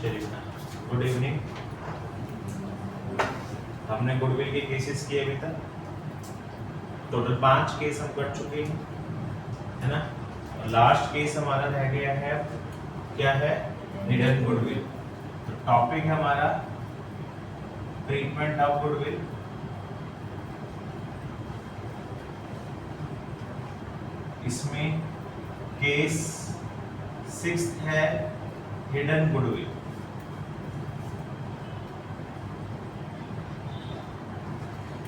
चलिए, good evening. हमने goodwill के केसेस किए अभी तक, टोटल 5 केस हम कर चुके हैं, है ना। लास्ट केस हमारा रह गया है, क्या है, हिडन गुडविल। तो टॉपिक है हमारा ट्रीटमेंट ऑफ गुडविल। इसमें केस 6 है hidden goodwill.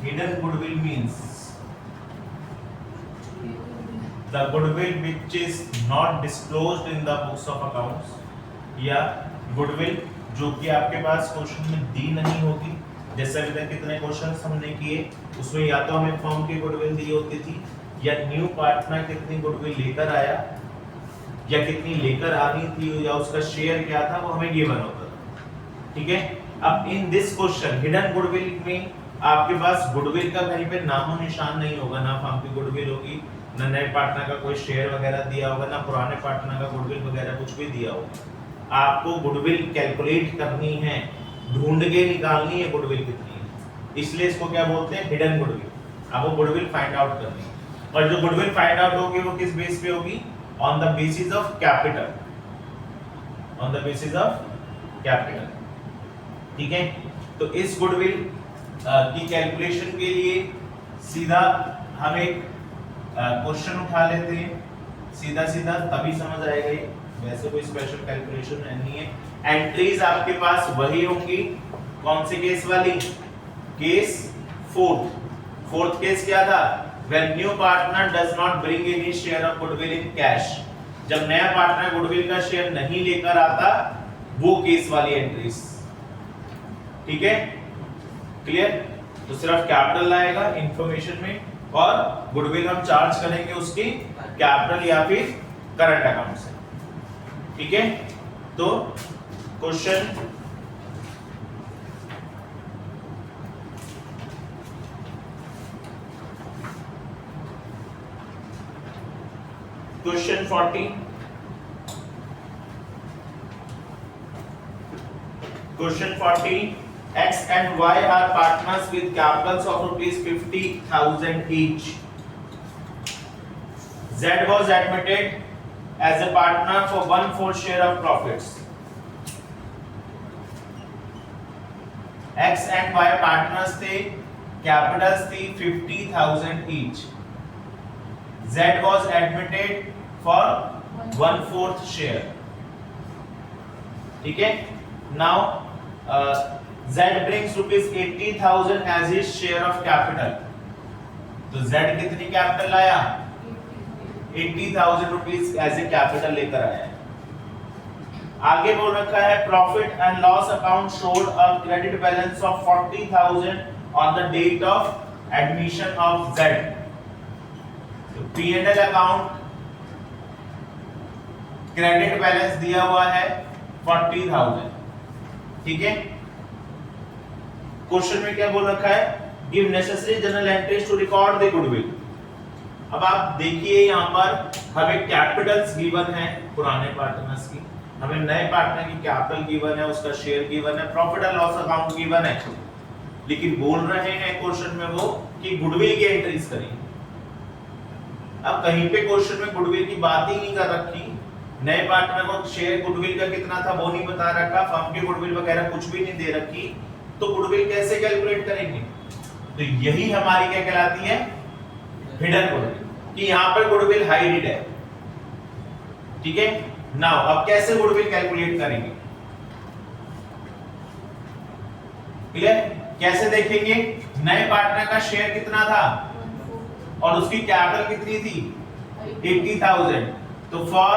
Hidden goodwill means the goodwill which is not disclosed in the books of accounts, या goodwill जो कि आपके पास क्वेश्चन में दी नहीं होगी। जैसे अभी तक कितने क्वेश्चंस हमने किए, उसमें या तो हमें फर्म की गुडविल दी होती थी, या न्यू पार्टनर कितनी गुडविल लेकर आया या कितनी लेकर आनी थी, या उसका शेयर क्या था, वो हमें गिवन होता था। ठीक है। अब in this question hidden goodwill में आपके पास गुडविल का कहीं पे नामो निशान नहीं होगा, ना फर्म की गुडविल होगी, ना नए पार्टनर का कोई शेयर वगैरह दिया होगा, ना पुराने पार्टनर का गुडविल वगैरह कुछ भी दिया होगा। आपको गुडविल कैलकुलेट करनी है, ढूंढ के निकालनी है गुडविल कितनी है, इसलिए इसको क्या बोलते हैं, हिडन गुडविल। आपको गुडविल फाइंड आउट करनी है, और जो गुडविल फाइंड आउट होगी वो किस बेस पे होगी, on the basis of capital, on the basis of capital. ठीक है। तो इस गुडविल की कैलकुलेशन के लिए सीधा हम एक क्वेश्चन उठा लेते हैं, सीधा सीधा, तभी समझ आएगा ये। वैसे कोई स्पेशल कैलकुलेशन नहीं है। एंट्रीज आपके पास वही होंगी, कौन से केस वाली, केस फोर्थ केस क्या था, when new partner does not bring any share of goodwill in cash. जब नया पार्टनर गुडविल का शेयर नहीं लेकर आता, वो केस वाली एंट्रीज। ठीक है, क्लियर। तो सिर्फ कैपिटल लाएगा इंफॉर्मेशन में, और गुडविल हम चार्ज करेंगे उसकी कैपिटल या फिर करंट अकाउंट से। ठीक है। तो question question 40, question 40, X and Y are partners with capitals of rupees 50,000 each. Z was admitted as a partner for 1/4 share of profits. X and Y partners थे, capitals थी 50,000 each. Z was admitted for 1/4 share. ठीक है। Now Z brings rupees 80,000 as his share of capital. तो Z कितनी capital लाया, 80,000 rupees as a capital लेकर आया है। आगे बोल रखा है profit and loss account showed a credit balance of 40,000 on the date of admission of Z। तो P&L अकाउंट क्रेडिट बैलेंस दिया हुआ है 40,000। ठीक है। क्वेश्चन में क्या बोल रखा है, give necessary journal entries to record the goodwill. अब आप देखिए यहाँ पर हमें कैपिटल्स गिवन है पुराने पार्टनर्स की, हमें नए पार्टनर की कैपिटल गिवन है, उसका शेयर गिवन है, profit and loss account given है, लेकिन बोल रहे हैं क्वेश्चन में वो कि गुडविल की एंट्रीज करें। अब कहीं पे क्वेश्चन में गुडविल की बात ही नहीं कर रखी, नए पार्टनर को शेयर गुडविल का कितना था वो नहीं बता रखा, फर्म की गुडविल वगैरह कुछ भी नहीं दे रखी, तो गुडविल कैसे कैलकुलेट करेंगे। तो यही हमारी क्या कहलाती है, हिडन गुडविल, कि यहां पर गुडविल हाइडेड है। ठीक है। नाउ अब कैसे गुडविल कैलकुलेट करेंगे, क्लियर। कैसे देखेंगे, नए पार्टनर का शेयर कितना था और उसकी कैपिटल कितनी थी, 80,000। तो for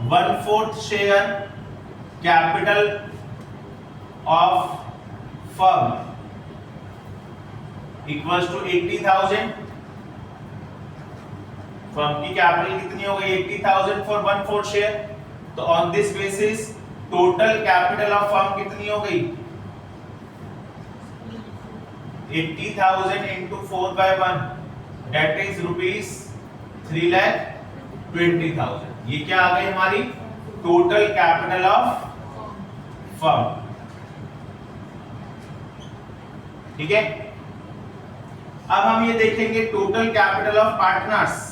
1/4 share capital of firm equals to 80,000। Firm की कैपिटल कितनी हो गई, 80,000 फॉर 1/4 शेयर। तो on this basis total capital of firm कितनी हो गई, 80,000 into 4/1 that is rupees 3,20,000। ये क्या आ गई हमारी टोटल कैपिटल ऑफ फर्म। ठीक है, अब हम ये देखेंगे total capital of partners.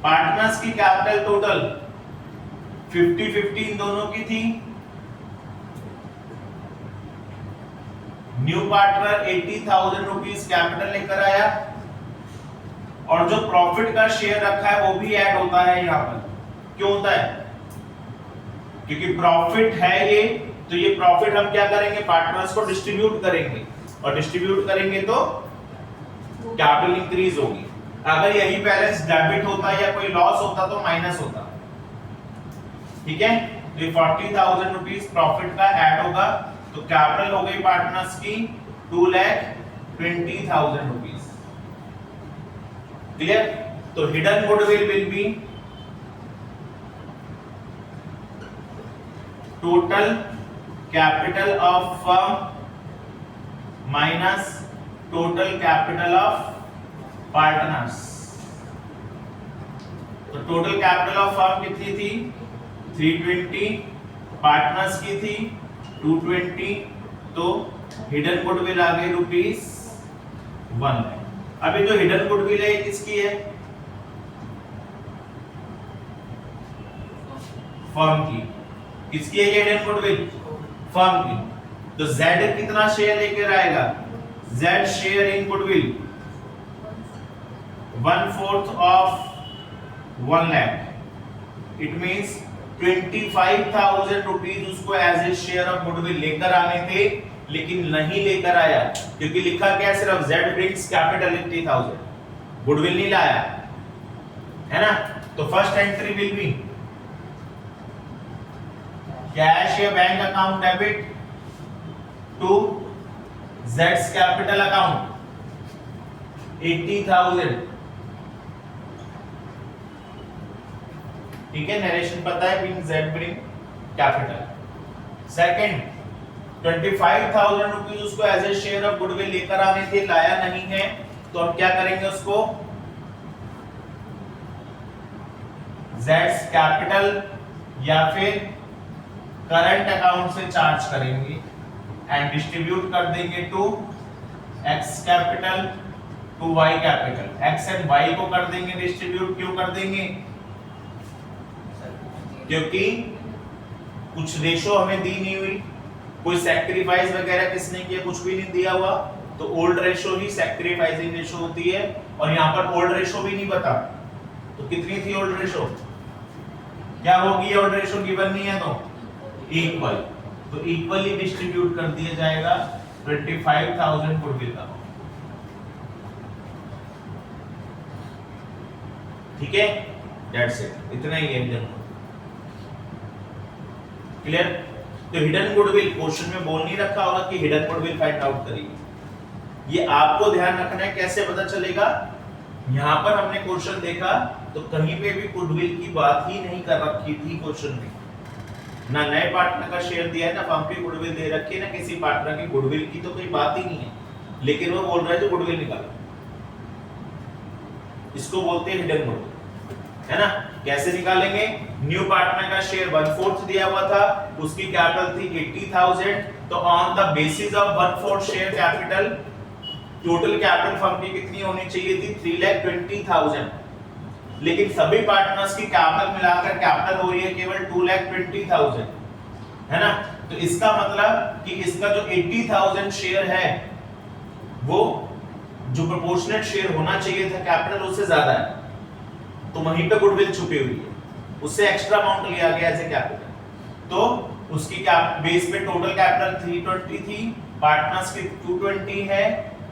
Partners की कैपिटल टोटल 50-50 इन दोनों की थी। न्यू पार्टनर 80,000 रुपीज कैपिटल लेकर आया, और जो प्रॉफिट का शेयर रखा है वो भी ऐड होता है यहां पर। क्यों होता है? क्योंकि प्रॉफिट है ये, तो ये प्रॉफिट हम क्या करेंगे, पार्टनर्स को डिस्ट्रीब्यूट करेंगे, और डिस्ट्रीब्यूट करेंगे तो कैपिटल इंक्रीज होगी। अगर यही बैलेंस डेबिट होता या कोई लॉस होता तो माइनस होता। ठीक है, तो ये 40,000 रुपीज प्रॉफिट का ऐड होगा, तो कैपिटल हो गई पार्टनर्स की 2,20,000 रुपीज। क्लियर? तो hidden goodwill will be total capital of firm minus total capital of partners. तो टोटल कैपिटल ऑफ फर्म कितनी थी? 320, पार्टनर्स की थी 220, तो हिडन गुडविल आ गई ₹1 लाख। अभी जो हिडन गुडविल है किसकी है? फर्म की। किसकी है ये हिडन गुडविल? फर्म की। तो Z कितना शेयर लेकर आएगा? Z share in goodwill 1/4 of 1 lakh. It means 25,000 rupees उसको as a share of goodwill लेकर आने थे, लेकिन नहीं लेकर आया, क्योंकि लिखा क्या सिर्फ Z ब्रिंग्स कैपिटल 80,000, गुडविल नहीं लाया, है ना? तो first entry will be cash या bank account debit to Z's capital account 80,000। ठीक है, नरेशन पता है, being Z bring capital. Second 25,000 rupees उसको as a share of goodwill लेकर आने थे, लाया नहीं है, तो हम क्या करेंगे, उसको Z's कैपिटल या फिर करंट अकाउंट से चार्ज करेंगे एंड डिस्ट्रीब्यूट कर देंगे to X capital to Y capital. X and Y को कर देंगे डिस्ट्रीब्यूट। क्यों कर देंगे? क्योंकि कुछ रेशो हमें दी नहीं हुई, कोई सैक्रिफाइस वगैरह किसने किया, कुछ भी नहीं दिया हुआ, तो ओल्ड रेशो ही सैक्रिफाइसिंग रेशो होती है, और यहाँ पर ओल्ड रेशो भी नहीं बता। तो कितनी थी ओल्ड रेशो? क्या होगी ओल्ड रेशो? गिवन नहीं है तो इक्वल, तो इक्वली डिस्ट्रीब्यूट कर दिया जाएगा 25,000 गुडविल का। ठीक है, दैट्स इट, इतना ही है हिडन। क्लियर? तो हिडन गुडविल क्वेश्चन में बोल नहीं रखा होगा कि हिडन गुडविल फाइंड आउट करिए, ये आपको ध्यान रखना है। कैसे पता चलेगा? यहां पर हमने क्वेश्चन देखा तो कहीं पे भी गुडविल की बात ही नहीं कर रखी थी क्वेश्चन में, ना नए पार्टनर का शेयर दिया है, ना फर्म की गुडविल दे रखी है, ना किसी पार्टनर की गुडविल की तो कोई बात ही नहीं है, लेकिन वो बोल रहा है जो गुडविल निकालो। इसको बोलते हैं हिडन गुडविल, है ना? कैसे निकालेंगे? न्यू पार्टनर का शेयर 1/4 दिया हुआ था, उसकी कैपिटल थी 80,000, तो on the basis of 1/4 share capital total capital firm की कितनी होनी चाहिए थी? 3,20,000, लेकिन सभी पार्टनर्स की कैपिटल मिलाकर कैपिटल हो रही है केवल 2,20,000, है ना? तो इसका मतलब कि इसका जो 80,000 शेयर है वो जो प्रोपोर्शनेट शेयर होना चाहिए था कैपिटल उससे ज्यादा है, तो वहीं पे गुडविल छुपी हुई है, उससे एक्स्ट्रा अमाउंट लिया गया एज ए कैपिटल। तो उसकी बेस पे टोटल कैपिटल 320 थी, पार्टनर्स की 220 है,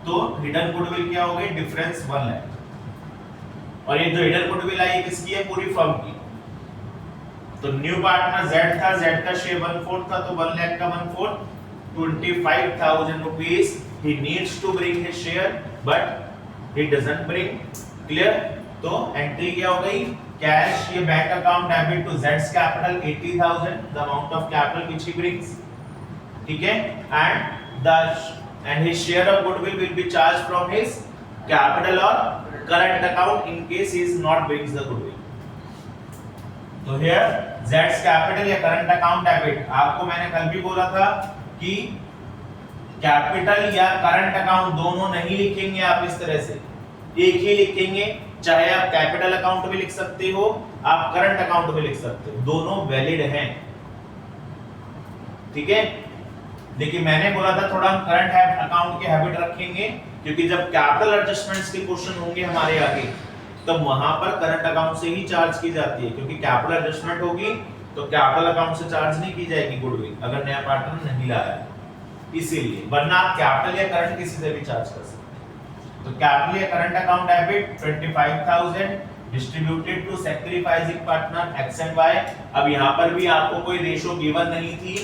तो हिडन गुडविल क्या हो गई? डिफरेंस 1 लाख। और ये जो हिडन गुडविल आई किसकी है? पूरी फर्म की। तो न्यू पार्टनर Z था, Z का शेयर 1/4 था, तो 1 लाख का 1/4 25,000 rupees he needs to bring his share but he doesn't bring। Clear? तो एंट्री क्या हो गई? कैश ये bank account debit to Z's capital 80,000, the amount of capital which he brings। ठीक है, and his share of goodwill will be charged from his capital or current account in case he is not brings the goodwill। तो here ज़ेड्स capital या current account debit, आपको मैंने कल भी बोला था कि कैपिटल या करंट अकाउंट दोनों नहीं लिखेंगे आप इस तरह से, एक ही लिखेंगे। चाहे आप कैपिटल अकाउंट भी लिख सकते हो, आप करंट अकाउंट भी लिख सकते हो, दोनों वैलिड हैं, ठीक है। लेकिन मैंने बोला था थोड़ा हम करंट अकाउंट के हैबिट रखेंगे, क्योंकि जब कैपिटल एडजस्टमेंट्स के क्वेश्चन होंगे हमारे आगे, तब वहां पर करंट अकाउंट से ही चार्ज की जाती है, क्योंकि कैपिटल एडजस्टमेंट होगी तो कैपिटल अकाउंट से चार्ज नहीं की जाएगी गुडविल, अगर नया पार्टनर नहीं लाया, इसीलिए। वरना आप कैपिटल या करंट किसी से भी चार्ज कर सकते हैं। तो कैपिटल या current account debit 25,000 distributed to sacrificing partner X and Y. अब यहां पर भी आपको कोई रेशो गिवन नहीं थी,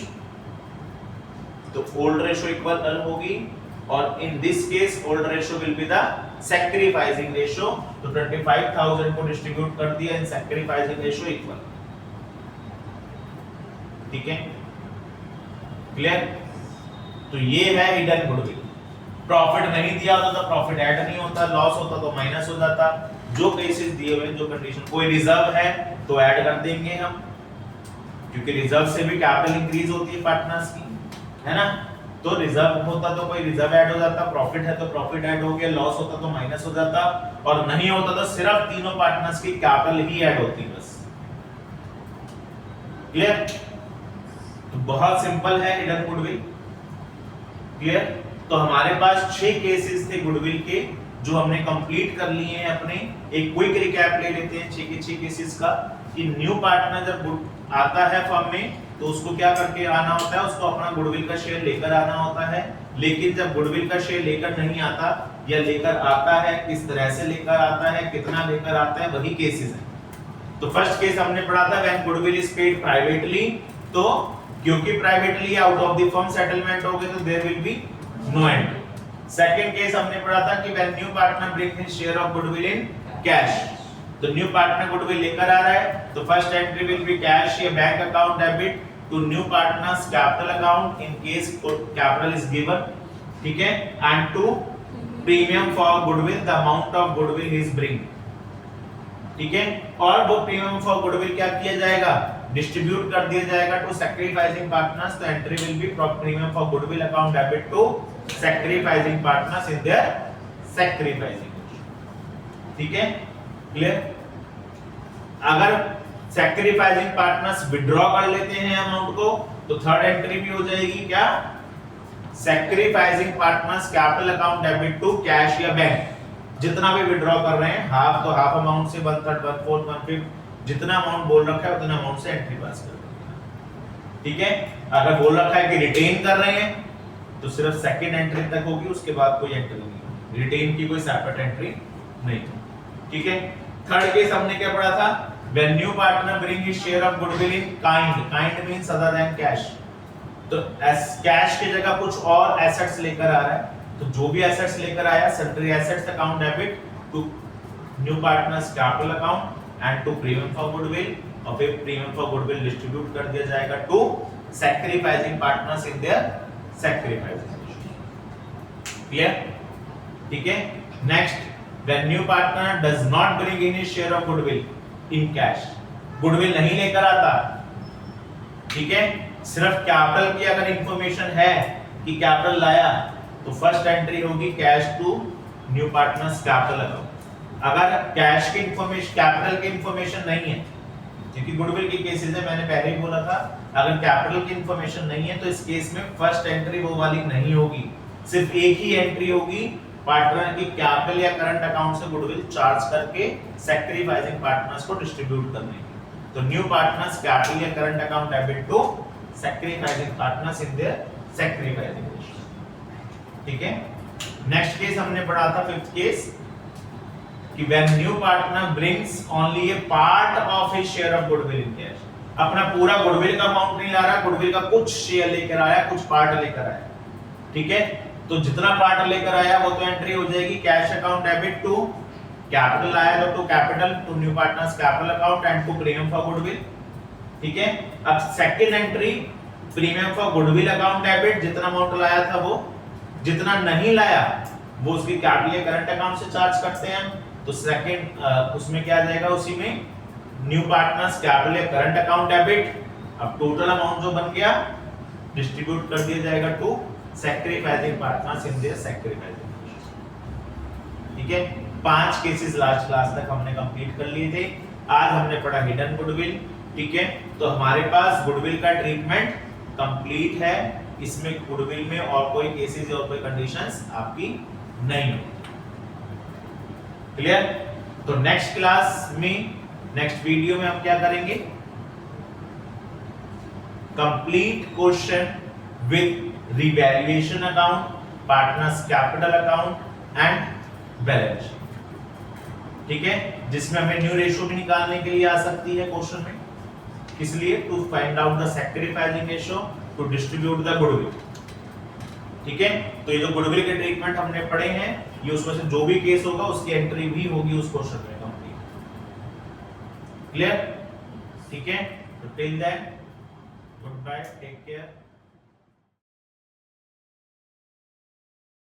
तो ओल्ड रेशो इक्वल अल होगी, और in this case old ratio will be the sacrificing ratio. तो 25,000 को डिस्ट्रीब्यूट कर दिया इन सैक्रिफाइसिंग रेशो इक्वल, ठीक है, क्लियर। तो ये है हिडन गुडविल। प्रॉफिट नहीं दिया होता तो प्रॉफिट ऐड नहीं होता, लॉस होता तो माइनस हो जाता। जो केसेस दिए हुए, जो कंडीशन, कोई रिजर्व है तो ऐड कर देंगे हम, क्योंकि रिजर्व से भी कैपिटल इंक्रीज होती है पार्टनर्स की, है ना। तो रिजर्व होता तो कोई रिजर्व ऐड हो जाता, प्रॉफिट है तो प्रॉफिट ऐड हो गया, लॉस होता तो माइनस हो जाता, और नहीं होता तो सिर्फ तीनों पार्टनर्स की कैपिटल ही ऐड होती, बस, क्लियर। तो बहुत सिंपल है हिडन गुडविल, क्लियर। तो हमारे पास 6 केसेस थे गुडविल के, जो हमने कंप्लीट कर लिए हैं अपने। एक क्विक रिकैप ले लेते हैं 6 के 6 केसेस का, कि न्यू पार्टनर जब आता है फर्म में तो उसको क्या करके आना होता है, उसको अपना गुडविल का शेयर लेकर आना होता है। लेकिन जब गुडविल का शेयर लेकर नहीं आता, या लेकर आता है, किस तरह से लेकर आता है, कितना लेकर आता है, वही केसेस हैं। तो फर्स्ट केस हमने पढ़ा था when goodwill is paid privately, तो क्योंकि privately out of the firm settlement हो गए तो there will be no entry. Second case हमने पढ़ा था कि when new partner bring his share of goodwill in cash, तो न्यू पार्टनर गुडविल लेकर आ रहा है तो first entry will be cash या bank account debit to new partners capital account in case capital is given, ठीक है, and to premium for goodwill the amount of goodwill he is bring, ठीक है। और वो प्रीमियम फॉर गुडविल क्या किया जाएगा, डिस्ट्रीब्यूट कर दिया जाएगा टू सैक्रिफाइसिंग पार्टनर्स। तो entry will be premium for goodwill account debit to sacrificing partners in their sacrificing, ठीक है, क्लियर। अगर सैक्रिफाइसिंग पार्टनर्स विड्रॉ कर लेते हैं अमाउंट को, तो थर्ड एंट्री भी हो जाएगी क्या, sacrificing partners capital account debit to cash या बैंक। जितना भी विड्रॉ कर रहे हैं, हाफ तो हाफ अमाउंट से, 1/3 1/4 1/5 जितना अमाउंट बोल रखा है उतना अमाउंट से एंट्री पास कर देंगे, ठीक है। अगर बोल रखा है कि रिटेन कर रहे हैं तो सिर्फ सेकंड एंट्री तक होगी, उसके बाद कोई एंट्री नहीं होगी, रिटेन की कोई सेपरेट एंट्री नहीं, ठीक है। थर्ड केस हमने क्या पढ़ा था, when new partner bring his share of goodwill in kind means other than cash, तो कैश की जगह कुछ और एसेट्स लेकर आ रहा है, तो जो भी एसेट्स लेकर आया, sundry assets account debit to new partners capital account and to premium for goodwill, और फिर प्रीमियम फॉर गुडविल डिस्ट्रीब्यूट कर दिया जाएगा to sacrificing partners in their sacrificing, clear, ठीक है। Next, when new partner does not bring in his share of goodwill in cash, goodwill नहीं लेकर आता, ठीक है, सिर्फ कैपिटल की अगर इंफॉर्मेशन है कि कैपिटल लाया, तो फर्स्ट एंट्री होगी cash to new partners capital account. अगर कैश की इंफॉर्मेशन, कैपिटल की इंफॉर्मेशन नहीं है, क्योंकि गुडविल के केसेस में मैंने पहले ही बोला था, अगर कैपिटल की इंफॉर्मेशन नहीं है तो इस केस में फर्स्ट एंट्री वो वाली नहीं होगी, सिर्फ एक ही एंट्री होगी, पार्टनर की कैपिटल या करंट अकाउंट से गुडविल चार्ज करके सैक्रिफाइसिंग पार्टनर्स को डिस्ट्रीब्यूट करने की। तो न्यू पार्टनर्स कैपिटल या current account debit to sacrificing partners in their sacrificing, ठीक है। नेक्स्ट केस हमने पढ़ा था फिफ्थ केस, कि when new partner brings only a part of his share of goodwill in cash, अपना पूरा गुडविल का अमाउंट नहीं ला रहा, गुडविल का कुछ शेयर लेकर आया, कुछ पार्ट लेकर आया, ठीक है। तो जितना पार्ट लेकर आया वो तो एंट्री हो जाएगी cash account debit to capital आया तो to capital to new partners capital account and to premium for goodwill, ठीक है। अब second entry premium for goodwill account debit, जितना अमाउंट लाया था वो, जितना नहीं लाया वो उसकी कैपिटल या करंट अकाउंट से चार्ज करते हैं, तो सेकंड उसमें क्या आ जाएगा, उसी में न्यू पार्टनर्स कैपिटल या करंट अकाउंट डेबिट। अब टोटल अमाउंट जो बन गया डिस्ट्रीब्यूट कर दिया जाएगा to sacrificing partners in their sacrificing. ठीक है, 5 केसेस लास्ट क्लास तक हमने कंप्लीट कर लिए थे। आज हमने पढ़ा हिडन गुडविल। ठीक है, तो हमारे पास गुडविल का ट्रीटमेंट कंप्लीट है। इसमें गुडविल में और कोई केसेस और कोई कंडीशंस आपकी नहीं होगी। क्लियर? तो नेक्स्ट क्लास में, नेक्स्ट वीडियो में हम क्या करेंगे, complete question with revaluation account, partners capital account and balance sheet. ठीक है, जिसमें हमें न्यू रेशियो भी निकालने के लिए आ सकती है क्वेश्चन में। इसलिए to find out the sacrificing ratio to distribute the goodwill. ठीक है, तो ये जो गुडविल के ट्रीटमेंट हमने पढ़े हैं, ये उसमें से जो भी केस होगा उसकी एंट्री भी होगी उस क्वेश्चन में कंप्लीट। क्लियर? ठीक है, तो till then goodbye, take care.